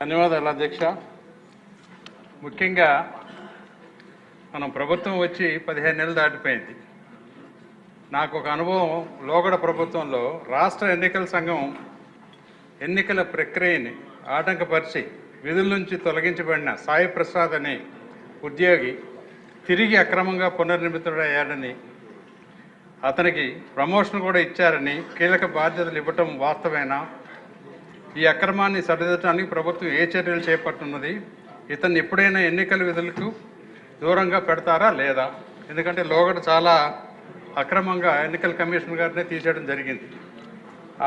ధన్యవాదాలు అధ్యక్ష. ముఖ్యంగా మనం ప్రభుత్వం వచ్చి 15 నెలలు దాటిపోయింది. నాకు ఒక అనుభవం, లోగడ ప్రభుత్వంలో రాష్ట్ర ఎన్నికల సంఘం ఎన్నికల ప్రక్రియని ఆటంకపరిచి విధుల నుంచి తొలగించబడిన సాయి ప్రసాద్ అనే ఉద్యోగి తిరిగి అక్రమంగా పునర్నిర్మితుడయ్యాడని, అతనికి ప్రమోషన్ కూడా ఇచ్చారని, కీలక బాధ్యతలు ఇవ్వటం వాస్తవేనా? ఈ అక్రమాన్ని సరిదిద్దడానికి ప్రభుత్వం ఏ చర్యలు చేపట్టున్నది? ఇతన్ని ఎప్పుడైనా ఎన్నికల విధులకు దూరంగా పెడతారా లేదా? ఎందుకంటే లోగడ చాలా అక్రమంగా ఎన్నికల కమిషనర్ గారినే తీసేయడం జరిగింది.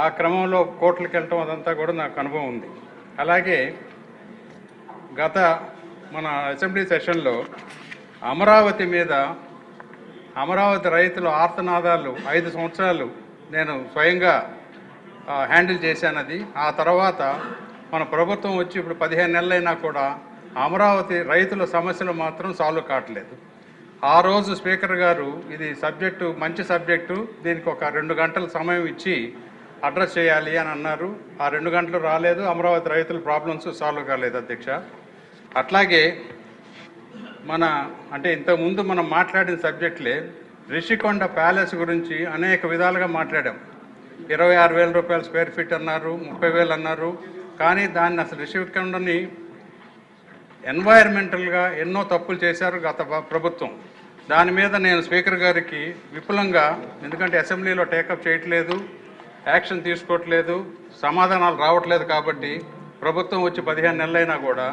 ఆ క్రమంలో కోర్టులకు వెళ్ళటం అదంతా కూడా నాకు అనుభవం ఉంది. అలాగే గత మన అసెంబ్లీ సెషన్లో అమరావతి మీద, అమరావతి రైతుల ఆర్తనాదాలు 5 సంవత్సరాలు నేను స్వయంగా హ్యాండిల్ చేశానది. ఆ తర్వాత మన ప్రభుత్వం వచ్చి ఇప్పుడు 15 నెలలైనా కూడా అమరావతి రైతుల సమస్యలు మాత్రం సాల్వ్ కావట్లేదు. ఆ రోజు స్పీకర్ గారు ఇది సబ్జెక్టు మంచి సబ్జెక్టు, దీనికి ఒక 2 గంటల సమయం ఇచ్చి అడ్రస్ చేయాలి అని అన్నారు. ఆ 2 గంటలు రాలేదు, అమరావతి రైతుల ప్రాబ్లమ్స్ సాల్వ్ కాలేదు అధ్యక్ష. అట్లాగే ఇంతకుముందు మనం మాట్లాడిన సబ్జెక్టులే రిషికొండ ప్యాలెస్ గురించి అనేక విధాలుగా మాట్లాడాం. 26,000 రూపాయలు స్క్వేర్ ఫీట్ అన్నారు, 30,000 అన్నారు. కానీ దాన్ని అసలు రిషికొండని ఎన్వైర్మెంటల్గా ఎన్నో తప్పులు చేశారు గత ప్రభుత్వం. దాని మీద నేను స్పీకర్ గారికి విపులంగా, ఎందుకంటే అసెంబ్లీలో టేకప్ చేయట్లేదు, యాక్షన్ తీసుకోవట్లేదు, సమాధానాలు రావట్లేదు, కాబట్టి ప్రభుత్వం వచ్చి 15 నెలలైనా కూడా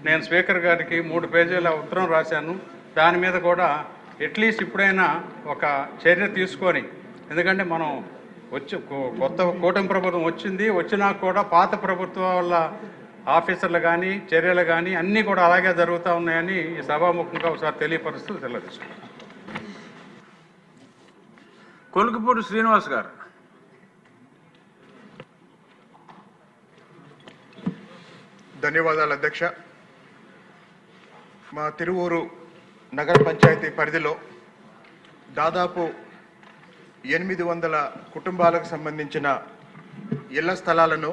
నేను స్పీకర్ గారికి 3 పేజీల ఉత్తరం రాశాను. దాని మీద కూడా అట్లీస్ట్ ఇప్పుడైనా ఒక చర్య తీసుకొని, ఎందుకంటే మనం కొత్త కూటమి ప్రభుత్వం వచ్చినా కూడా పాత ప్రభుత్వం వల్ల ఆఫీసర్లు కానీ చర్యలు కానీ అన్నీ కూడా అలాగే జరుగుతూ ఉన్నాయని ఈ సభాముఖంగా ఒకసారి తెలియపరుస్తూ తెలియజేస్తున్నాను. కొలుకుపూడి శ్రీనివాస్ గారు. ధన్యవాదాలు అధ్యక్ష. మా తిరువూరు నగర పంచాయతీ పరిధిలో దాదాపు 800 కుటుంబాలకు సంబంధించిన ఇళ్ల స్థలాలను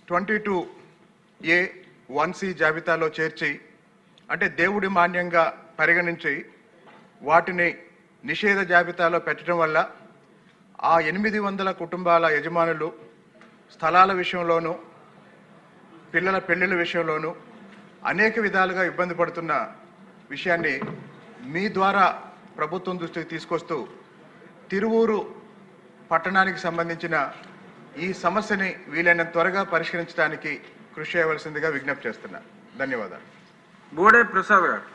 22A1C జాబితాలో చేర్చి, అంటే దేవుడి మాన్యంగా పరిగణించి వాటిని నిషేధ జాబితాలో పెట్టడం వల్ల ఆ 800 కుటుంబాల యజమానులు స్థలాల విషయంలోనూ పిల్లల పెళ్లిళ్ళ విషయంలోనూ అనేక విధాలుగా ఇబ్బంది పడుతున్న విషయాన్ని మీ ద్వారా ప్రభుత్వం దృష్టికి తీసుకొస్తూ తిరువూరు పట్టణానికి సంబంధించిన ఈ సమస్యని వీలైనంత త్వరగా పరిష్కరించడానికి కృషి చేయవలసిందిగా విజ్ఞప్తి చేస్తున్నా. ధన్యవాదాలు. బోడే ప్రసాద్ గారు.